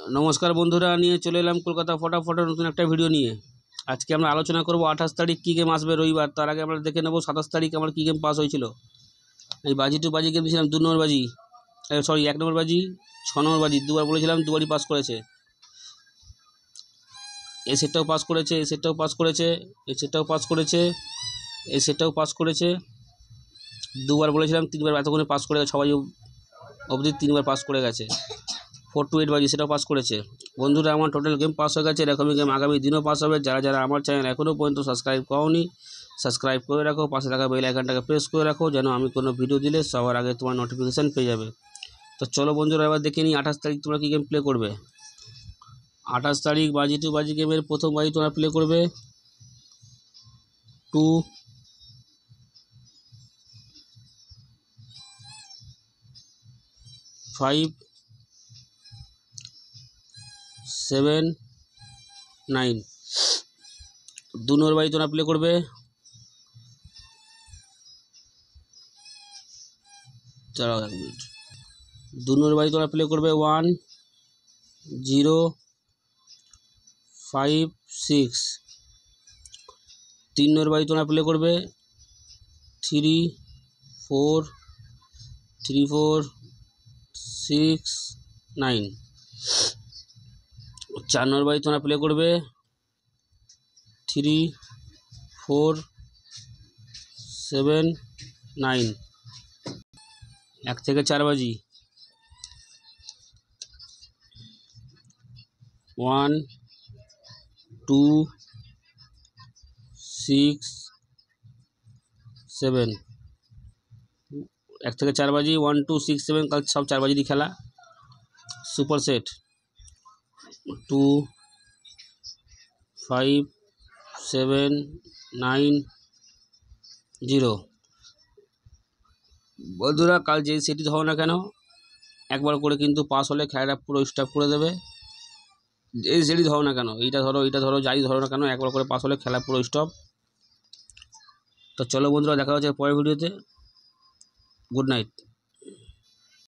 নমস্কার বন্ধুরা, নিয়ে চলে এলাম কলকাতা ফটাফটের নতুন একটা ভিডিও নিয়ে। আজকে আমরা আলোচনা করব 28 তারিখ কী গেম আসবে রবিবার। তার আগে আমরা দেখে নেব 27 তারিখ আমার কী গেম পাস হয়েছিল। এই বাজি টু বাজি গেম দিয়েছিলাম 2 নম্বর বাজি, 1 নম্বর বাজি, 6 নম্বর বাজি, দুবার বলেছিলাম, দুবারই পাস করেছে। এই সেটটাও পাস করেছে, এই সেটটাও পাস করেছে, এই সেটটাও পাস করেছে, এই সেটটাও পাস করেছে। দুবার বলেছিলাম, 3বার এতক্ষণে পাস করে গেছে, 6 বাজি অবধি 3বার পাস করে গেছে। 4 to 8 বাজি সেটাও পাস করেছে। বন্ধুরা, আমার টোটাল গেম পাস হয়ে গেছে। এরকমই গেম আগামী দিনও পাস হবে। যারা যারা আমার চ্যানেল এখনও পর্যন্ত সাবস্ক্রাইব করোনি, সাবস্ক্রাইব করে রাখো, পাশে থাকা বেল আইকনটাকে প্রেস করে রাখো, যেন আমি কোনো ভিডিও দিলে সবার আগে তোমার নোটিফিকেশান পেয়ে যাবে। তো চলো বন্ধুরা, এবার দেখে নিই 28 তারিখ তোমরা কী গেম প্লে করবে। 28 তারিখ বাজি টু বাজি গেমের প্রথম বাজি তোমরা প্লে করবে 2 5 7 9। 2 নম্বর বাজি তোমরা প্লে করবে 2 নম্বর বাজি তোমরা প্লে করবে 1 0 5 6। 3 নম্বর বাজি তোমরা প্লে করবে 3 4 3 4 6 9। 4 নম্বর বাজি তোমরা প্লে করবে 3 4 7 9। 1 থেকে 4 বাজি 1 2 6 7। 1 থেকে 4 বাজি 1 2 6 7, কাল সব 4 বাজিরই খেলা। Super set 2 5 7 9 0। বন্ধুরা, কাল যে সেটই ধরো না কেন, একবার করে কিন্তু পাস হলে খেলাটা পুরো স্টপ করে দেবে। যে সেটই ধরো না কেন, এইটা ধরো, যাই ধরো না কেন, একবার করে পাস হলে খেলা পুরো স্টপ। তো চলো বন্ধুরা, দেখা হচ্ছে পরের ভিডিওতে। Good night.